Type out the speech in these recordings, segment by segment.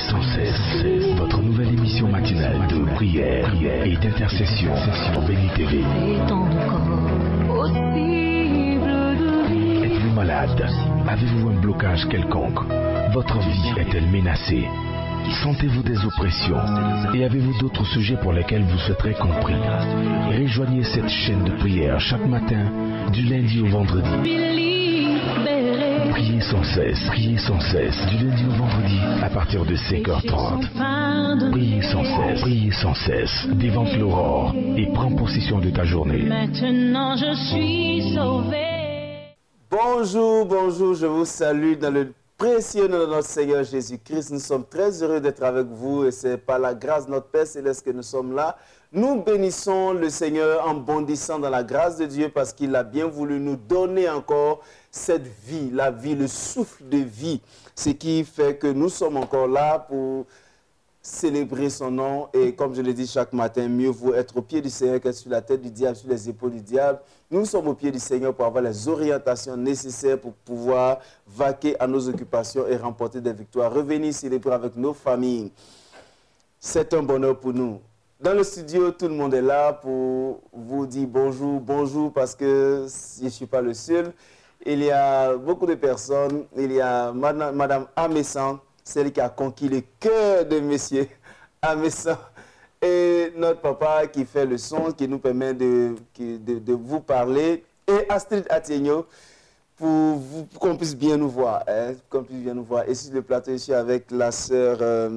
sans cesse, votre nouvelle émission matinale de prière et d'intercession sur Béni TV. Êtes-vous malade? Avez-vous un blocage quelconque? Votre vie est-elle menacée? Sentez-vous des oppressions? Et avez-vous d'autres sujets pour lesquels vous souhaiterez compris? Rejoignez cette chaîne de prière chaque matin, du lundi au vendredi. Priez sans cesse, du lundi au vendredi, à partir de 5h30. Priez sans cesse, dévance l'aurore et prends possession de ta journée. Maintenant je suis sauvé. Bonjour, je vous salue dans le précieux nom de notre Seigneur Jésus-Christ. Nous sommes très heureux d'être avec vous et c'est par la grâce de notre Père Céleste que nous sommes là. Nous bénissons le Seigneur en bondissant dans la grâce de Dieu parce qu'il a bien voulu nous donner encore cette vie, la vie, le souffle de vie. Ce qui fait que nous sommes encore là pour célébrer son nom et comme je le dis chaque matin, mieux vaut être au pied du Seigneur que sur la tête du diable, sur les épaules du diable. Nous sommes au pied du Seigneur pour avoir les orientations nécessaires pour pouvoir vaquer à nos occupations et remporter des victoires. Revenir célébrer avec nos familles. C'est un bonheur pour nous. Dans le studio, tout le monde est là pour vous dire bonjour parce que je ne suis pas le seul. Il y a beaucoup de personnes. Il y a Madame Amessan, celle qui a conquis le cœur de Monsieur Amessan. Et notre papa qui fait le son, qui nous permet de vous parler. Et Astrid Atienyo, pour qu'on puisse bien nous voir. Et sur le plateau, je suis avec la sœur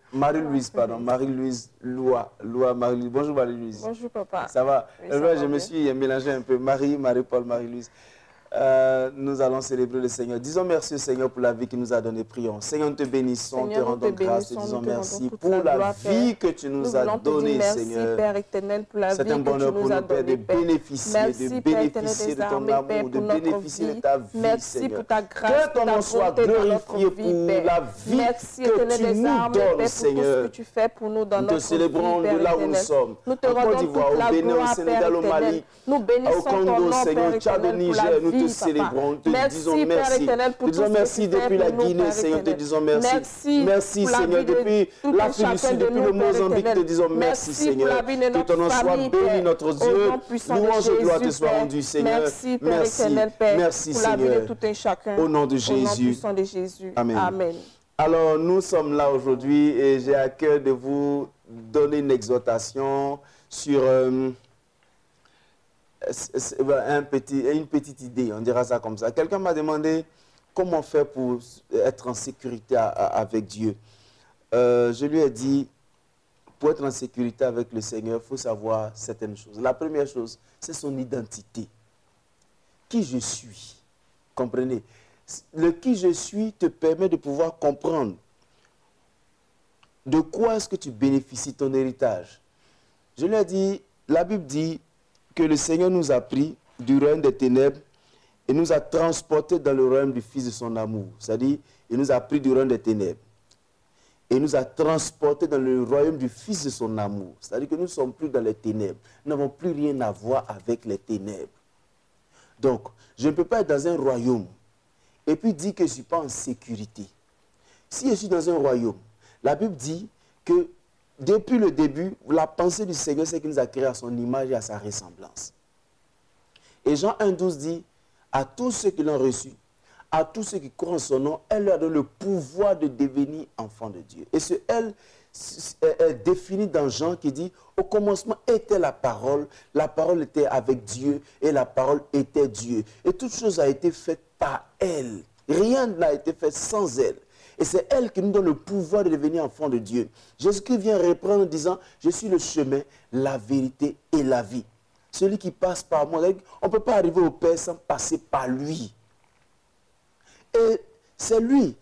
Marie-Louise Loua. Marie-Louise. Bonjour Marie-Louise. Bonjour papa. Ça va? Oui, je me suis mélangé un peu. Marie-Paul, Marie-Louise. Nous allons célébrer le Seigneur. Disons merci au Seigneur pour la vie qu'il nous a donnée. Prions. Seigneur, nous te bénissons, te rendons grâce, te disons merci pour la vie que tu nous as donnée, Seigneur. Père éternel, pour la vie que tu nous as donnée. C'est un bonheur pour nous, Père, de bénéficier de ton amour, de bénéficier de ta vie, merci pour ta grâce, que ton nom soit glorifié pour la vie que tu nous donnes, Seigneur. Ce que tu fais pour nous dans notre vie, Nous te célébrons de là où nous sommes. Nous te rendons toute la gloire, Père éternel. Nous bénissons ton nom, Père éternel, pour la vie. Nous te célébrons, te disons merci. Père éternel, pour te disons merci depuis la Guinée, Seigneur, te disons merci. Merci, Seigneur, depuis l'Afrique du Sud, depuis le Mozambique, te disons merci, Seigneur. Que ton nom soit béni, notre Dieu. Louange et gloire te soit rendue, Seigneur. Merci, Père éternel, Père, merci, pour la vie de Seigneur. tout un chacun. Au nom de Jésus. Au nom puissant de Jésus. Amen. Amen. Alors, nous sommes là aujourd'hui et j'ai à cœur de vous donner une exhortation sur une petite idée, on dira ça comme ça. Quelqu'un m'a demandé comment faire pour être en sécurité avec Dieu. Je lui ai dit, pour être en sécurité avec le Seigneur, il faut savoir certaines choses. La première chose, c'est son identité. Qui je suis. Comprenez? Le qui je suis te permet de pouvoir comprendre de quoi est-ce que tu bénéficies ton héritage. Je lui ai dit, la Bible dit que le Seigneur nous a pris du royaume des ténèbres et nous a transportés dans le royaume du Fils de son amour. C'est-à-dire, il nous a pris du royaume des ténèbres et nous a transportés dans le royaume du Fils de son amour. C'est-à-dire que nous ne sommes plus dans les ténèbres. Nous n'avons plus rien à voir avec les ténèbres. Donc, je ne peux pas être dans un royaume et puis dire que je ne suis pas en sécurité. Si je suis dans un royaume, la Bible dit que depuis le début, la pensée du Seigneur, c'est qu'il nous a créés à son image et à sa ressemblance. Et Jean 1,12 dit, à tous ceux qui l'ont reçu, à tous ceux qui croient en son nom, elle leur donne le pouvoir de devenir enfants de Dieu. Et ce elle est défini dans Jean qui dit, au commencement était la parole était avec Dieu et la parole était Dieu. Et toute chose a été faite par elle. Rien n'a été fait sans elle. Et c'est elle qui nous donne le pouvoir de devenir enfants de Dieu. Jésus-Christ vient reprendre en disant, je suis le chemin, la vérité et la vie. Celui qui passe par moi, on ne peut pas arriver au Père sans passer par lui. Et c'est lui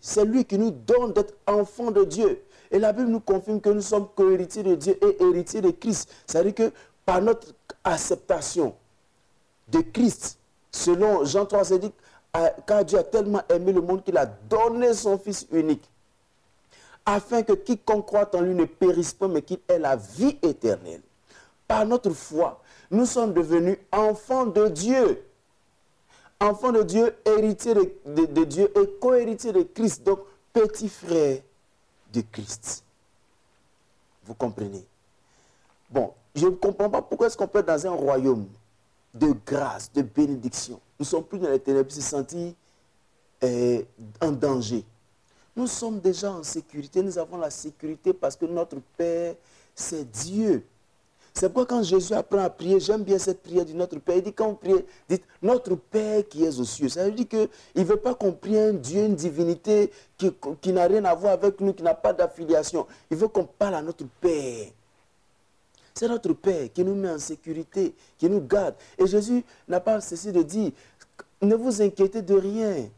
qui nous donne d'être enfants de Dieu. Et la Bible nous confirme que nous sommes co-héritiers de Dieu et héritiers de Christ. C'est-à-dire que par notre acceptation de Christ, selon Jean 3, c'est dit, car Dieu a tellement aimé le monde qu'il a donné son Fils unique, afin que quiconque croit en lui ne périsse pas, mais qu'il ait la vie éternelle. Par notre foi, nous sommes devenus enfants de Dieu. enfant de Dieu, héritier de Dieu et co-héritier de Christ. Donc, petit frère de Christ. Vous comprenez? Bon, je ne comprends pas pourquoi est-ce qu'on peut être dans un royaume de grâce, de bénédiction. Nous ne sommes plus dans les ténèbres, se sentir en danger. Nous sommes déjà en sécurité. Nous avons la sécurité parce que notre Père, c'est Dieu. C'est pourquoi quand Jésus apprend à prier, j'aime bien cette prière du Notre Père. Il dit quand on prie, dites Notre Père qui est aux cieux. Ça veut dire qu'il ne veut pas qu'on prie un Dieu, une divinité qui n'a rien à voir avec nous, qui n'a pas d'affiliation. Il veut qu'on parle à notre Père. C'est notre Père qui nous met en sécurité, qui nous garde. Et Jésus n'a pas cessé de dire, ne vous inquiétez de rien.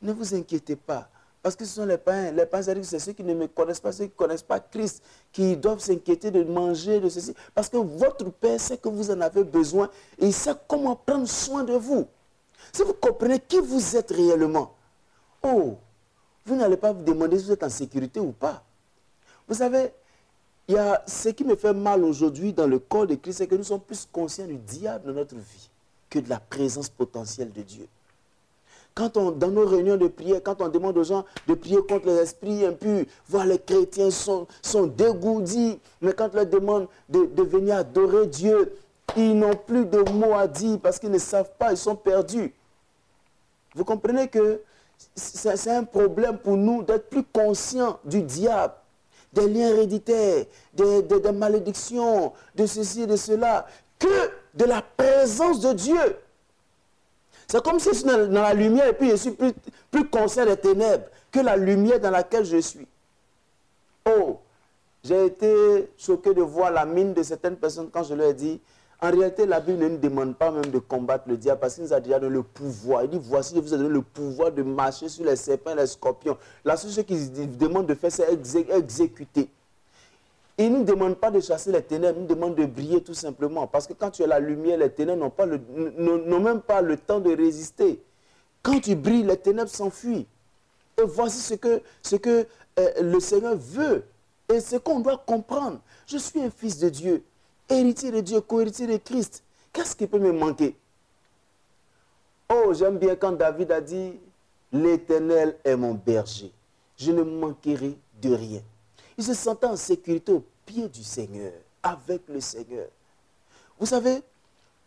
Ne vous inquiétez pas. Parce que ce sont les païens. Les païens, c'est ceux qui ne me connaissent pas, ceux qui ne connaissent pas Christ, qui doivent s'inquiéter de manger, de ceci. Parce que votre Père sait que vous en avez besoin et il sait comment prendre soin de vous. Si vous comprenez qui vous êtes réellement, oh, vous n'allez pas vous demander si vous êtes en sécurité ou pas. Vous savez, il y a ce qui me fait mal aujourd'hui dans le corps de Christ, c'est que nous sommes plus conscients du diable dans notre vie que de la présence potentielle de Dieu. Quand dans nos réunions de prière, quand on demande aux gens de prier contre les esprits impurs, voir les chrétiens sont dégourdis, mais quand on leur demande de venir adorer Dieu, ils n'ont plus de mots à dire parce qu'ils ne savent pas, ils sont perdus. Vous comprenez que c'est un problème pour nous d'être plus conscients du diable, des liens héréditaires, des malédictions, de ceci et de cela, que de la présence de Dieu. C'est comme si je suis dans la lumière et puis je suis plus conscient des ténèbres que la lumière dans laquelle je suis. Oh, j'ai été choqué de voir la mine de certaines personnes quand je leur ai dit, en réalité, la Bible ne nous demande pas même de combattre le diable parce qu'il nous a déjà donné le pouvoir. Il dit, voici, je vous ai donné le pouvoir de marcher sur les serpents et les scorpions. La seule chose qu'il demande de faire, c'est exécuter. Il ne nous demande pas de chasser les ténèbres, il nous demande de briller tout simplement. Parce que quand tu as la lumière, les ténèbres n'ont même pas le temps de résister. Quand tu brilles, les ténèbres s'enfuient. Et voici ce que le Seigneur veut. Et ce qu'on doit comprendre. Je suis un fils de Dieu, héritier de Dieu, co-héritier de Christ. Qu'est-ce qui peut me manquer? Oh, j'aime bien quand David a dit, l'Éternel est mon berger. Je ne manquerai de rien. Il se sentait en sécurité au pied du Seigneur, avec le Seigneur. Vous savez,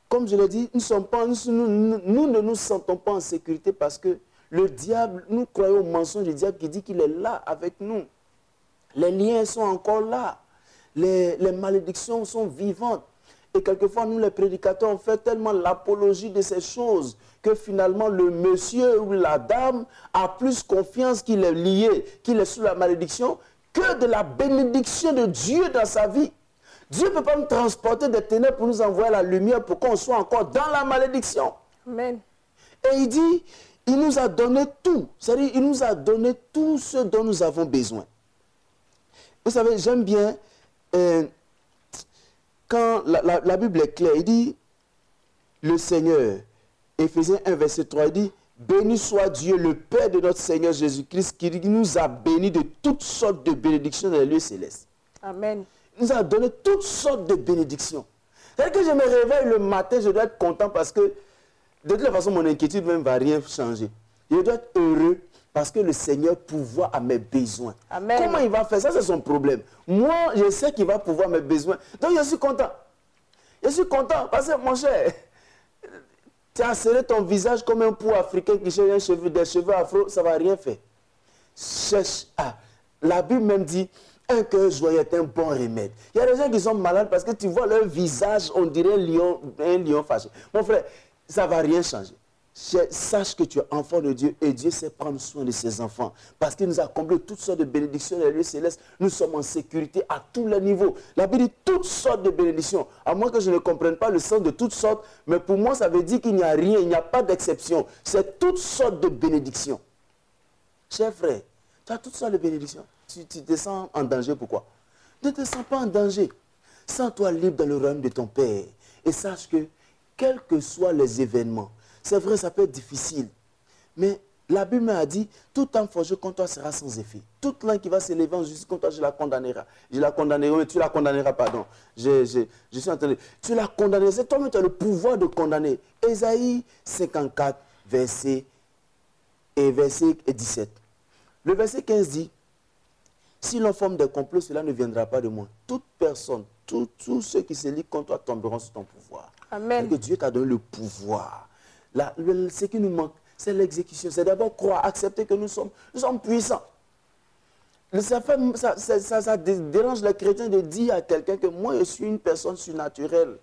comme je l'ai dit, nous ne nous sentons pas en sécurité parce que le diable, nous croyons au mensonge du diable qui dit qu'il est là avec nous. Les liens sont encore là. Les malédictions sont vivantes. Et quelquefois, nous les prédicateurs, on fait tellement l'apologie de ces choses que finalement, le monsieur ou la dame a plus confiance qu'il est lié, qu'il est sous la malédiction, que de la bénédiction de Dieu dans sa vie. Dieu ne peut pas nous transporter des ténèbres pour nous envoyer la lumière pour qu'on soit encore dans la malédiction. Amen. Et il dit, il nous a donné tout. C'est-à-dire, il nous a donné tout ce dont nous avons besoin. Vous savez, j'aime bien, quand la Bible est claire, il dit, le Seigneur, Éphésiens 1, verset 3, il dit, béni soit Dieu, le Père de notre Seigneur Jésus-Christ, qui nous a bénis de toutes sortes de bénédictions dans les lieux célestes. Amen. Il nous a donné toutes sortes de bénédictions. C'est-à-dire que je me réveille le matin, je dois être content parce que, de toute façon, mon inquiétude même ne va rien changer. Je dois être heureux parce que le Seigneur pourvoit à mes besoins. Amen. Comment il va faire ça? C'est son problème. Moi, je sais qu'il va pourvoir à mes besoins. Donc, je suis content. Je suis content parce que, mon cher, tu as serré ton visage comme un pou africain qui cherche des cheveux afro, ça ne va rien faire. Cherche. La Bible même dit, un cœur joyeux est un bon remède. Il y a des gens qui sont malades parce que tu vois leur visage, on dirait un lion fâché. Mon frère, ça ne va rien changer. Sache que tu es enfant de Dieu et Dieu sait prendre soin de ses enfants. Parce qu'il nous a comblé toutes sortes de bénédictions dans les lieux célestes. Nous sommes en sécurité à tous les niveaux. La Bible dit toutes sortes de bénédictions. À moins que je ne comprenne pas le sens de toutes sortes, mais pour moi ça veut dire qu'il n'y a rien, il n'y a pas d'exception. C'est toutes sortes de bénédictions. Cher frère, tu as toutes sortes de bénédictions. Tu te sens en danger, pourquoi? Ne te sens pas en danger. Sens-toi libre dans le royaume de ton Père. Et sache que, quels que soient les événements, c'est vrai, ça peut être difficile. Mais La Bible m'a dit, toute âme forgée contre toi sera sans effet. Toute langue qui va s'élever en justice contre toi, je la condamnerai. Je la condamnerai, mais tu la condamneras, pardon. Je suis en train de... Tu la condamneras, c'est toi-même tu as le pouvoir de condamner. Ésaïe 54, verset 17. Le verset 15 dit, si l'on forme des complots, cela ne viendra pas de moi. Toute personne, tous ceux qui se lient contre toi tomberont sur ton pouvoir. Amen. Que Dieu t'a donné le pouvoir. Ce qui nous manque, c'est l'exécution. C'est d'abord croire, accepter que nous sommes puissants. Ça dérange les chrétiens de dire à quelqu'un que moi, je suis une personne surnaturelle.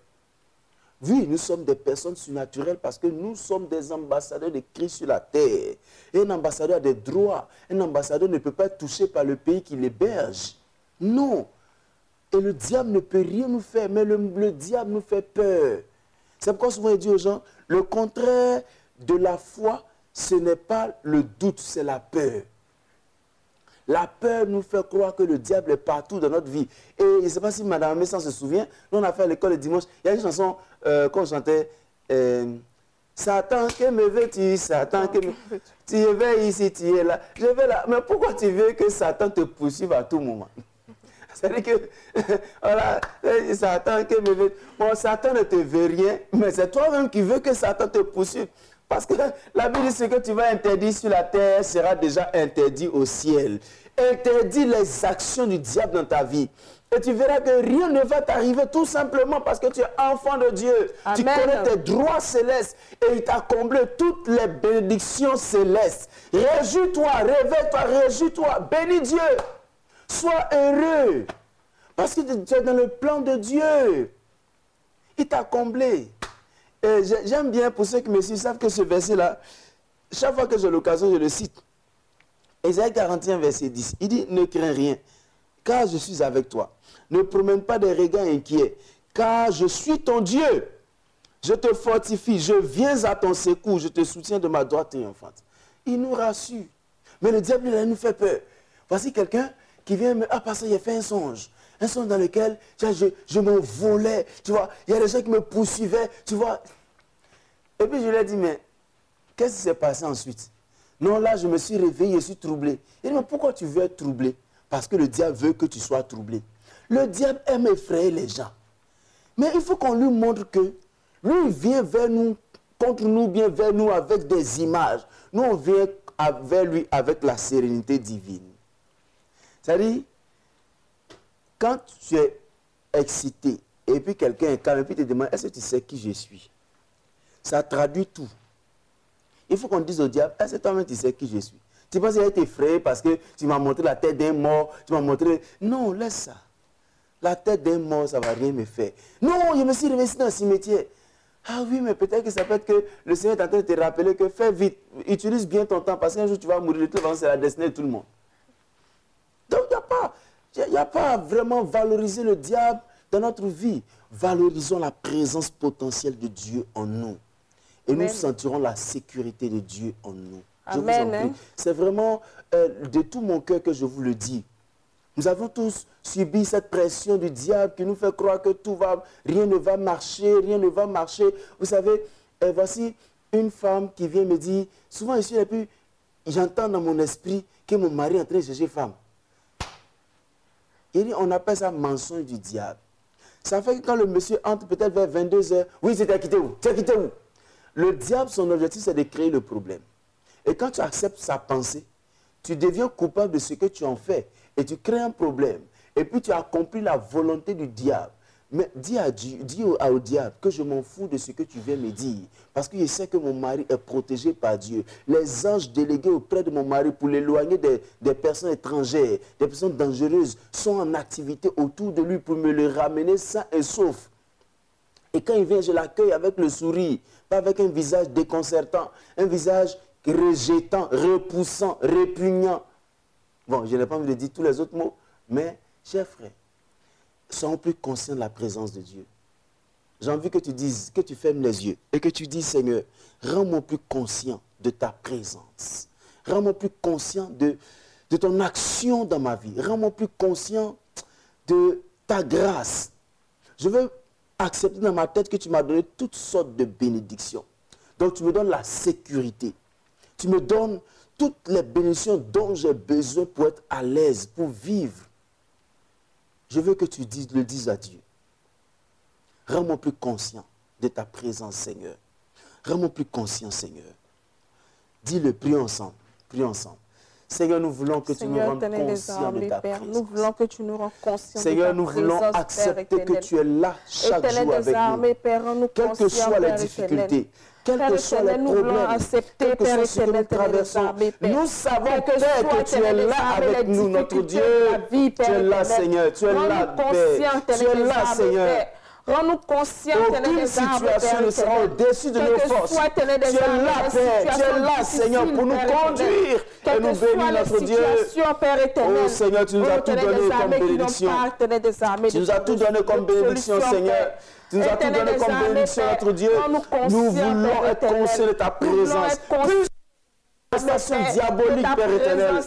Oui, nous sommes des personnes surnaturelles parce que nous sommes des ambassadeurs de Christ sur la terre. Et un ambassadeur a des droits. Un ambassadeur ne peut pas être touché par le pays qui l'héberge. Non. Et le diable ne peut rien nous faire, mais le diable nous fait peur. C'est pourquoi souvent il dit aux gens, le contraire de la foi, ce n'est pas le doute, c'est la peur. La peur nous fait croire que le diable est partout dans notre vie. Et je ne sais pas si Mme Messan se souvient, nous on a fait à l'école le dimanche, il y a une chanson qu'on chantait, Satan, que me veux-tu, Satan, que me... Tu es ici, tu es là, je vais là. Mais pourquoi tu veux que Satan te poursuive à tout moment? C'est-à-dire que, voilà, Satan, que me veux... Bon, Satan ne te veut rien, mais c'est toi-même qui veux que Satan te poursuive. Parce que la Bible dit ce que tu vas interdire sur la terre sera déjà interdit au ciel. Interdis les actions du diable dans ta vie. Et tu verras que rien ne va t'arriver tout simplement parce que tu es enfant de Dieu. Amen. Tu connais tes droits célestes et il t'a comblé toutes les bénédictions célestes. Réjouis-toi, réveille-toi, réjouis-toi, bénis Dieu. Sois heureux parce que tu es dans le plan de Dieu. Il t'a comblé. J'aime bien, pour ceux qui me suivent, savent que ce verset-là, chaque fois que j'ai l'occasion, je le cite. Ésaïe 41, verset 10, il dit, ne crains rien, car je suis avec toi. Ne promène pas des regards inquiets, car je suis ton Dieu. Je te fortifie, je viens à ton secours, je te soutiens de ma droite triomphante. Il nous rassure. Mais le diable, il nous fait peur. Voici quelqu'un qui vient me... Ah, pasteur, il a fait un songe. Un songe dans lequel je m'envolais, tu vois. Il y a des gens qui me poursuivaient, tu vois. Et puis je lui ai dit, mais qu'est-ce qui s'est passé ensuite? Non, là, je me suis réveillé, je suis troublé. Il dit, mais pourquoi tu veux être troublé? Parce que le diable veut que tu sois troublé. Le diable aime effrayer les gens. Mais il faut qu'on lui montre que lui, il vient vers nous, contre nous, bien vers nous avec des images. Nous, on vient vers lui avec la sérénité divine. C'est-à-dire, quand tu es excité, et puis quelqu'un est calme, et puis te demande, est-ce que tu sais qui je suis? Ça traduit tout. Il faut qu'on dise au diable, est-ce que toi-même tu sais qui je suis? Tu penses qu'il a été effrayé parce que tu m'as montré la tête d'un mort, tu m'as montré... Non, laisse ça. La tête d'un mort, ça ne va rien me faire. Non, je me suis réveillé dans le cimetière. Ah oui, mais peut-être que ça peut être que le Seigneur est en train de te rappeler que fais vite, utilise bien ton temps, parce qu'un jour tu vas mourir, c'est la destinée de tout le monde. Donc il n'y a pas à vraiment valoriser le diable dans notre vie. Valorisons la présence potentielle de Dieu en nous. Et Amen. Nous sentirons la sécurité de Dieu en nous. Amen. C'est vraiment de tout mon cœur que je vous le dis. Nous avons tous subi cette pression du diable qui nous fait croire que rien ne va marcher, rien ne va marcher. Vous savez, voici une femme qui vient me dire, souvent ici, et puis j'entends dans mon esprit que mon mari est en train de chercher femme. Il dit, on appelle ça mensonge du diable. Ça fait que quand le monsieur entre peut-être vers 22 h, oui, tu t'es quitté où? Tu t'es quitté où? Le diable, son objectif, c'est de créer le problème. Et quand tu acceptes sa pensée, tu deviens coupable de ce que tu en fais. Et tu crées un problème. Et puis tu accomplis la volonté du diable. Mais dis au diable que je m'en fous de ce que tu viens me dire. Parce que je sais que mon mari est protégé par Dieu. Les anges délégués auprès de mon mari pour l'éloigner des personnes étrangères, des personnes dangereuses, sont en activité autour de lui pour me le ramener sain et sauf. Et quand il vient, je l'accueille avec le sourire, pas avec un visage déconcertant, un visage rejetant, repoussant, répugnant. Bon, je n'ai pas envie de dire tous les autres mots, mais, chers frères, soyons plus conscients de la présence de Dieu. J'ai envie que tu dises, que tu fermes les yeux et que tu dises, Seigneur, rends-moi plus conscient de ta présence. Rends-moi plus conscient de ton action dans ma vie. Rends-moi plus conscient de ta grâce. Je veux accepter dans ma tête que tu m'as donné toutes sortes de bénédictions. Donc, tu me donnes la sécurité. Tu me donnes toutes les bénédictions dont j'ai besoin pour être à l'aise, pour vivre. Je veux que tu le dises à Dieu. Rends-moi plus conscient de ta présence, Seigneur. Rends-moi plus conscient, Seigneur. Dis-le, prions ensemble. Prions ensemble. Seigneur, nous voulons que tu nous rendes conscients de ta présence. Nous voulons que tu nous rendes conscients Seigneur, de ta nous voulons présence, accepter Père que tu es là chaque jour avec nous. Quelles que soient les difficultés, quelles que soient les problèmes, quelles que soient ce que nous traversons, nous savons, Père, que tu es là avec nous, notre Dieu. Tu es là, Seigneur. Tu es là, Père. Tu es là, Seigneur. Rends-nous conscients, aucune situation ne sera au-dessus de nos forces. Tu es là, Père. Tu es là, Seigneur, pour nous conduire et nous bénir, notre Dieu. Oh, Seigneur, tu nous as tout donné comme bénédiction. Tu nous as tout donné comme bénédiction, Seigneur. Tu nous as tout donné comme bénédiction, notre Dieu. Nous voulons être conscients de ta présence. Manifestation diabolique, Père éternel.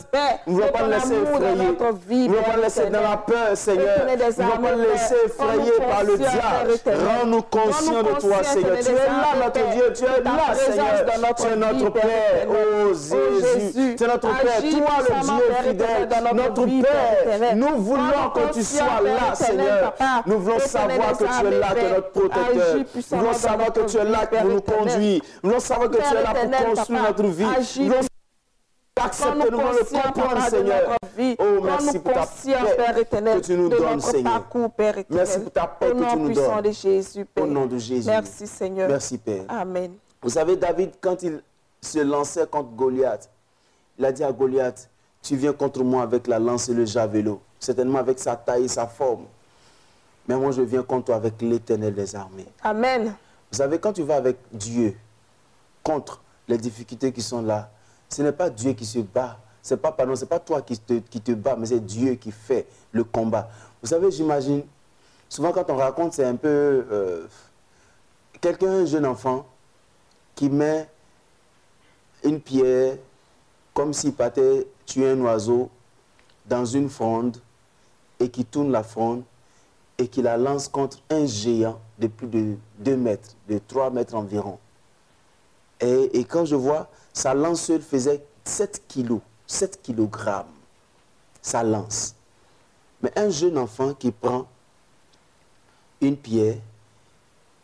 Nous ne voulons pas le laisser effrayer. Nous ne voulons pas le laisser dans la peur, Seigneur. Nous ne voulons pas le laisser effrayer par le diable. Rends-nous conscients de toi, Seigneur. Tu es là, notre Dieu. Tu es là, Seigneur. Tu es notre Père. Oh Jésus. Tu es notre Père. Toi, le Dieu fidèle. Notre Père. Nous voulons que tu sois là, Seigneur. Nous voulons savoir que tu es là, que notre protecteur. Nous voulons savoir que tu es là pour nous conduire. Nous voulons savoir que tu es là pour construire notre vie. Accepte, nous voulons le comprendre, Seigneur. Oh, merci pour ta paix que tu nous donnes, Seigneur. Merci pour ta paix que tu nous donnes. Au nom de Jésus. Merci, Seigneur. Merci, Père. Amen. Vous savez, David, quand il se lançait contre Goliath, il a dit à Goliath, tu viens contre moi avec la lance et le javelot, certainement avec sa taille et sa forme. Mais moi, je viens contre toi avec l'Éternel des armées. Amen. Vous savez, quand tu vas avec Dieu contre les difficultés qui sont là, ce n'est pas Dieu qui se bat. Ce n'est pas toi qui te bats, mais c'est Dieu qui fait le combat. Vous savez, j'imagine, souvent quand on raconte, c'est un peu quelqu'un, un jeune enfant, qui met une pierre comme s'il partait tuer un oiseau dans une fronde et qui tourne la fronde et qui la lance contre un géant de plus de 2 mètres, de 3 mètres environ. Et quand je vois, sa lance seule faisait 7 kilos, 7 kilogrammes, sa lance. Mais un jeune enfant qui prend une pierre,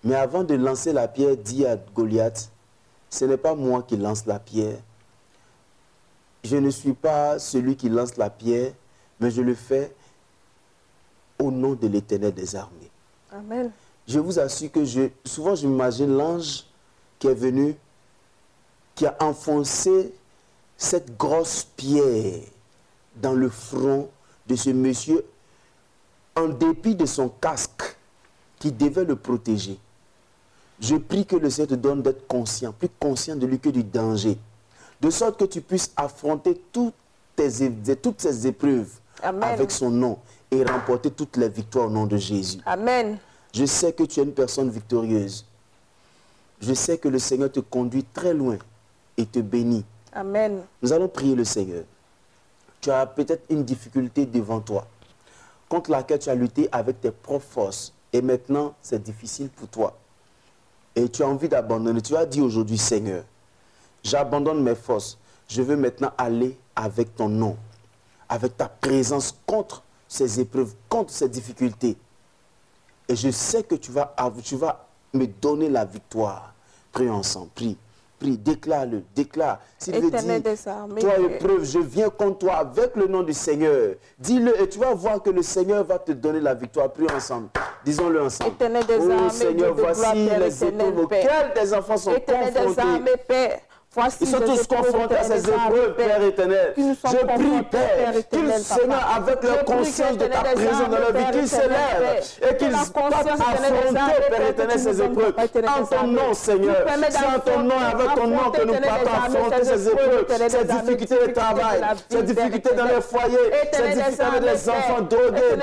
mais avant de lancer la pierre, dit à Goliath, ce n'est pas moi qui lance la pierre. Je ne suis pas celui qui lance la pierre, mais je le fais au nom de l'Éternel des armées. Amen. Je vous assure que souvent je m'imagine l'ange qui est venu, qui a enfoncé cette grosse pierre dans le front de ce monsieur en dépit de son casque qui devait le protéger. Je prie que le Seigneur te donne d'être conscient, plus conscient de lui que du danger, de sorte que tu puisses affronter toutes ces épreuves Amen. Avec son nom et remporter toutes les victoires au nom de Jésus. Amen. Je sais que tu es une personne victorieuse. Je sais que le Seigneur te conduit très loin et te bénit. Amen. Nous allons prier le Seigneur. Tu as peut-être une difficulté devant toi, contre laquelle tu as lutté avec tes propres forces. Et maintenant, c'est difficile pour toi. Et tu as envie d'abandonner. Tu as dit aujourd'hui, Seigneur, j'abandonne mes forces. Je veux maintenant aller avec ton nom, avec ta présence contre ces épreuves, contre ces difficultés. Et je sais que tu vas me donner la victoire. Prions ensemble, prie. Prie, déclare-le, déclare. S'il veut dire, toi épreuve, je viens contre toi avec le nom du Seigneur. Dis-le et tu vas voir que le Seigneur va te donner la victoire. Prions ensemble. Disons-le ensemble. Oh Seigneur, voici les épreuves auxquelles tes enfants sont confrontés. Ils sont tous confrontés à ces épreuves, Père éternel. Je prie, Père, qu'ils, Seigneur, avec leur conscience de ta présence dans leur vie, qu'ils s'élèvent et qu'ils puissent affronter, Père éternel, ces épreuves. En ton nom, Seigneur. C'est en ton nom, avec ton nom que nous partons affronter ces épreuves, ces difficultés de travail, ces difficultés dans les foyers, ces difficultés avec les enfants drogués,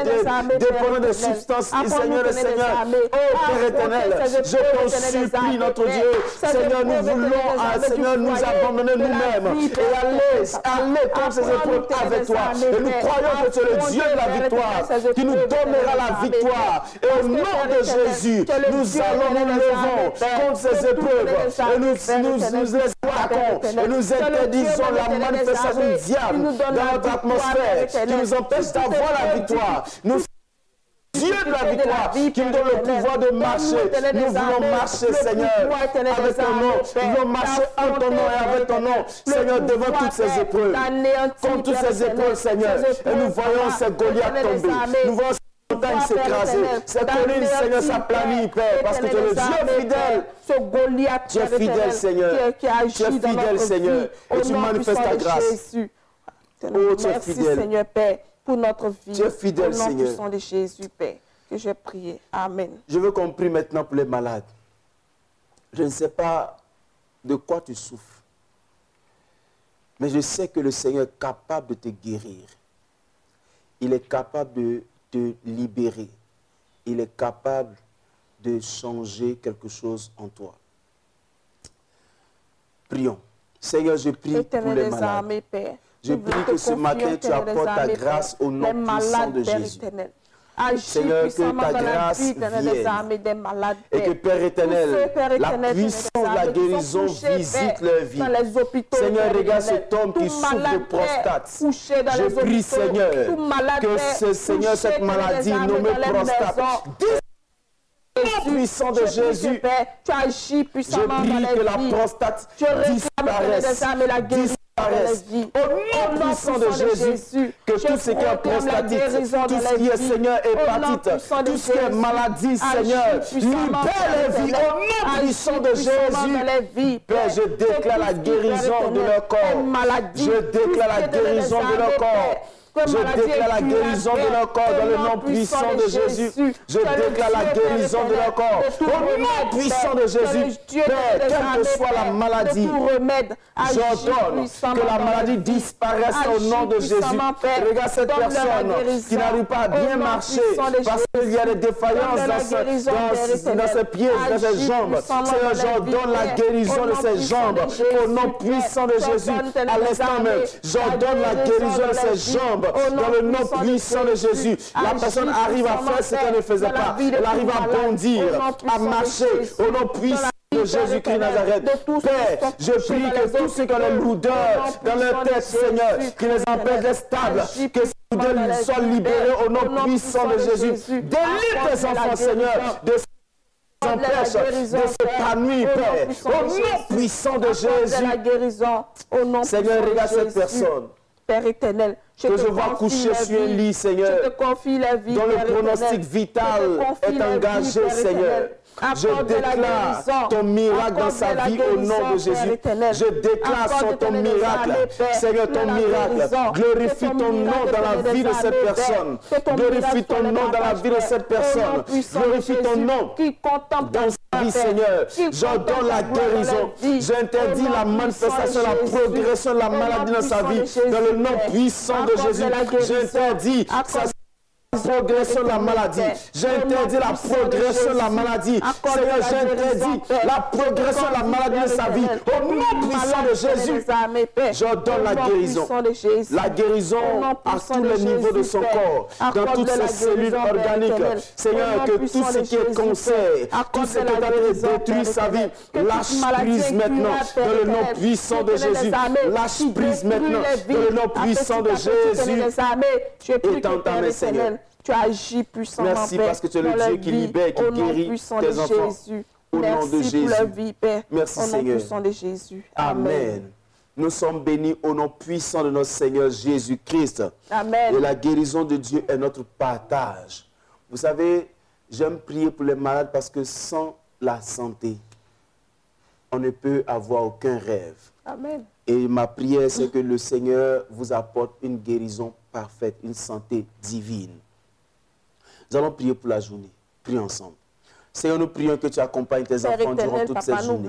dépendants de substances. Seigneur, le Seigneur, oh Père éternel, je t'en supplie, notre Dieu. Seigneur, nous voulons, Seigneur, Seigneur, nous abandonner nous-mêmes et aller contre ces épreuves avec toi. Et nous croyons que tu es le Dieu de la victoire, qui nous donnera la victoire. Et au nom de Jésus, nous allons nous lever contre ces épreuves et nous les attaquons et nous interdisons la manifestation du diable dans notre atmosphère qui nous empêche d'avoir la victoire. Nous Dieu de la victoire qui nous donne le pouvoir de marcher. Nous voulons marcher, Seigneur, avec ton nom. Nous voulons marcher en ton nom et avec ton nom, Seigneur, devant toutes ces épreuves. Contre toutes ces épreuves, Seigneur. Et nous voyons ces Goliaths tomber. Nous voyons ces montagnes s'écraser. Ces collines, Seigneur, s'aplanir, Père, parce que tu es le Dieu fidèle. Ce Goliath, tu es fidèle, Seigneur. Tu es fidèle, Seigneur. Et tu manifestes ta grâce. Oh, tu es fidèle. Seigneur, Père, pour notre vie. Tu es fidèle, Seigneur. Au nom puissant de Jésus, Père, que j'ai prié. Amen. Je veux qu'on prie maintenant pour les malades. Je ne sais pas de quoi tu souffres, mais je sais que le Seigneur est capable de te guérir. Il est capable de te libérer. Il est capable de changer quelque chose en toi. Prions. Seigneur, je prie pour les malades. Je prie que ce matin, tu apportes ta grâce au nom puissant de Jésus. Seigneur, que ta grâce vienne et que Père éternel, la puissance, la guérison visite leur vie. Seigneur, regarde cet homme qui souffre de prostate. Je prie, Seigneur, que cette maladie nommée prostate, au puissant de Jésus, je prie que la prostate disparaisse. Au nom puissant de Jésus, que tout ce qui est prostatite, tout ce qui est, Seigneur, hépatite, tout ce qui est maladie, Seigneur, libère les vies. Au nom puissant de Jésus, Père, je déclare la guérison de leur corps. Je déclare la guérison de leur corps. Je déclare la guérison de leur corps dans le nom puissant de Jésus. Je déclare la guérison de leur corps au nom puissant de Jésus. Père, quelle que soit la maladie, j'ordonne que la maladie disparaisse au nom de Jésus. Regarde cette personne qui n'arrive pas à bien marcher parce qu'il y a des défaillances dans ses pieds, dans ses jambes. Seigneur, j'ordonne la guérison de ses jambes au nom puissant de Jésus. À l'instant même, j'ordonne la guérison de ses jambes. Dans le nom puissant de Jésus, la personne arrive à faire ce qu'elle ne faisait pas. Elle arrive à bondir, à marcher au nom puissant de Jésus-Christ Nazareth. Père, je prie que tous ceux qui ont les lourdeurs dans leur tête, Seigneur, qui les empêchent d'être stables, que ces lourdeurs soient libérées au nom puissant de Jésus. Délivre tes enfants, Seigneur, de empêche de s'épanouir, Père, au nom puissant de Jésus. Seigneur, regarde cette personne. Père éternel, que je vois coucher sur un lit, Seigneur, dont le pronostic vital est engagé, Seigneur. Je déclare ton miracle dans sa vie au nom de Jésus. Je déclare ton miracle, Seigneur, ton miracle. Glorifie ton nom dans la vie de cette personne. Glorifie ton nom dans la vie de cette personne. Glorifie ton nom dans sa vie, Seigneur. J'ordonne la guérison. J'interdis la manifestation, la progression de la maladie dans sa vie. Dans le nom puissant de Jésus, j'interdis sa progression de la maladie. J'interdis la progression de la maladie. Seigneur, j'interdis la progression de la maladie de sa vie. Au nom puissant de Jésus, j'ordonne la guérison. La guérison à tous les niveaux de son corps, dans toutes ses cellules organiques. Seigneur, que tout ce qui est cancer, tout ce qui est en train de détruire sa vie, lâche prise maintenant dans le nom puissant de Jésus. Lâche prise maintenant dans le nom puissant de Jésus. Et dans ta main, Seigneur. Tu agis puissamment, merci parce que tu es le Dieu qui libère, qui guérit tes enfants. Au nom de Jésus. Pour leur vie, Père. Merci, Seigneur. Au nom puissant de Jésus. Amen. Nous sommes bénis au nom puissant de notre Seigneur Jésus-Christ. Amen. Et la guérison de Dieu est notre partage. Vous savez, j'aime prier pour les malades parce que sans la santé, on ne peut avoir aucun rêve. Amen. Et ma prière, c'est que le Seigneur vous apporte une guérison parfaite, une santé divine. Nous allons prier pour la journée. Prions ensemble. Seigneur, nous prions que tu accompagnes tes enfants durant toute cette journée.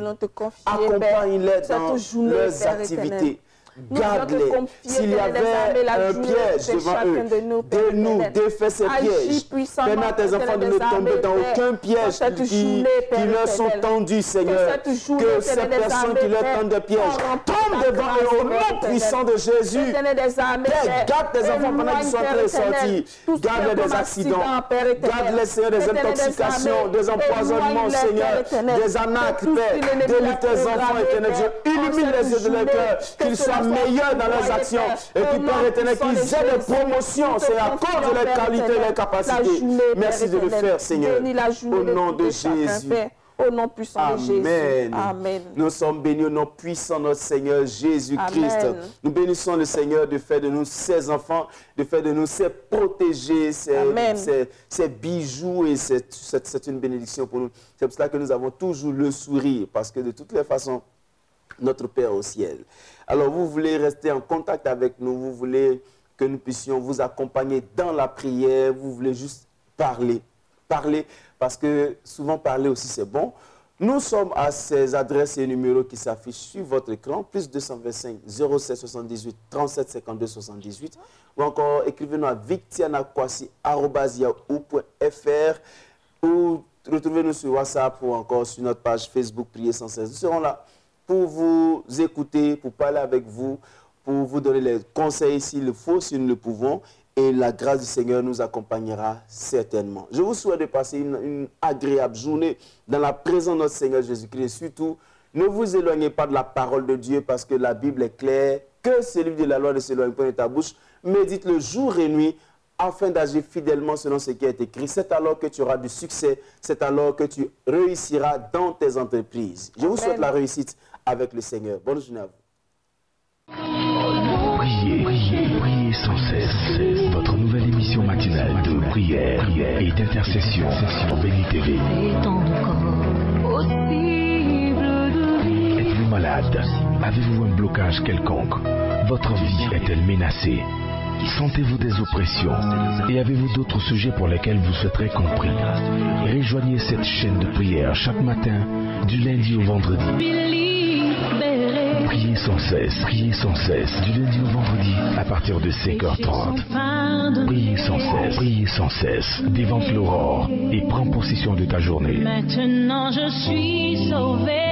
Accompagne-les dans leurs activités. garde-les. S'il y avait un piège devant eux, de nous défais ces pièges. Permets à tes enfants de ne tomber dans aucun piège qui leur sont tendus, Seigneur. Que ces personnes qui leur tendent des pièges tombent devant eux au nom puissant de Jésus. Garde tes enfants pendant qu'ils sont en train de sortir. Garde-les des accidents. Garde-les, Seigneur, des intoxications, des empoisonnements, Seigneur, des arnaques, Père. Délivre tes enfants, éternel Dieu. Illumine les yeux de leur cœur, qu'ils soient meilleurs dans leurs actions. Et puis, Père éternel, qu'ils aient des promotions, c'est à cause de leur qualité et leur capacité. Merci de le faire, Seigneur. Au nom de Jésus. Au nom puissant de Jésus. Amen. Nous sommes bénis au nom puissant de notre Seigneur Jésus-Christ. Nous bénissons le Seigneur de faire de nous ses enfants, de faire de nous ses protégés, ses bijoux, et c'est une bénédiction pour nous. C'est pour cela que nous avons toujours le sourire, parce que de toutes les façons, notre Père au ciel. Alors vous voulez rester en contact avec nous, vous voulez que nous puissions vous accompagner dans la prière, vous voulez juste parler, parce que souvent parler aussi c'est bon. Nous sommes à ces adresses et numéros qui s'affichent sur votre écran, plus 225 07 78 37 52 78, ou encore écrivez-nous à victianakwasi@yahoo.fr, ou retrouvez-nous sur WhatsApp ou encore sur notre page Facebook Prier sans cesse. Nous serons là pour vous écouter, pour parler avec vous, pour vous donner les conseils s'il le faut, si nous le pouvons. Et la grâce du Seigneur nous accompagnera certainement. Je vous souhaite de passer une agréable journée dans la présence de notre Seigneur Jésus-Christ. Et surtout, ne vous éloignez pas de la parole de Dieu, parce que la Bible est claire. Que ce livre de la loi ne s'éloigne pas de ta bouche. Médite-le jour et nuit afin d'agir fidèlement selon ce qui est écrit. C'est alors que tu auras du succès. C'est alors que tu réussiras dans tes entreprises. Je vous souhaite la réussite avec le Seigneur. Bonne journée à vous. Priez sans cesse. Votre nouvelle émission matinale de prière et d'intercession sur Béni TV. Êtes-vous malade? Avez-vous un blocage quelconque? Votre vie est-elle menacée? Sentez-vous des oppressions? Et avez-vous d'autres sujets pour lesquels vous souhaiterez compris? Rejoignez cette chaîne de prière chaque matin, du lundi au vendredi. Priez sans cesse, du lundi au vendredi, à partir de 5h30. Priez sans cesse, dévance l'aurore et prends possession de ta journée. Maintenant je suis sauvé.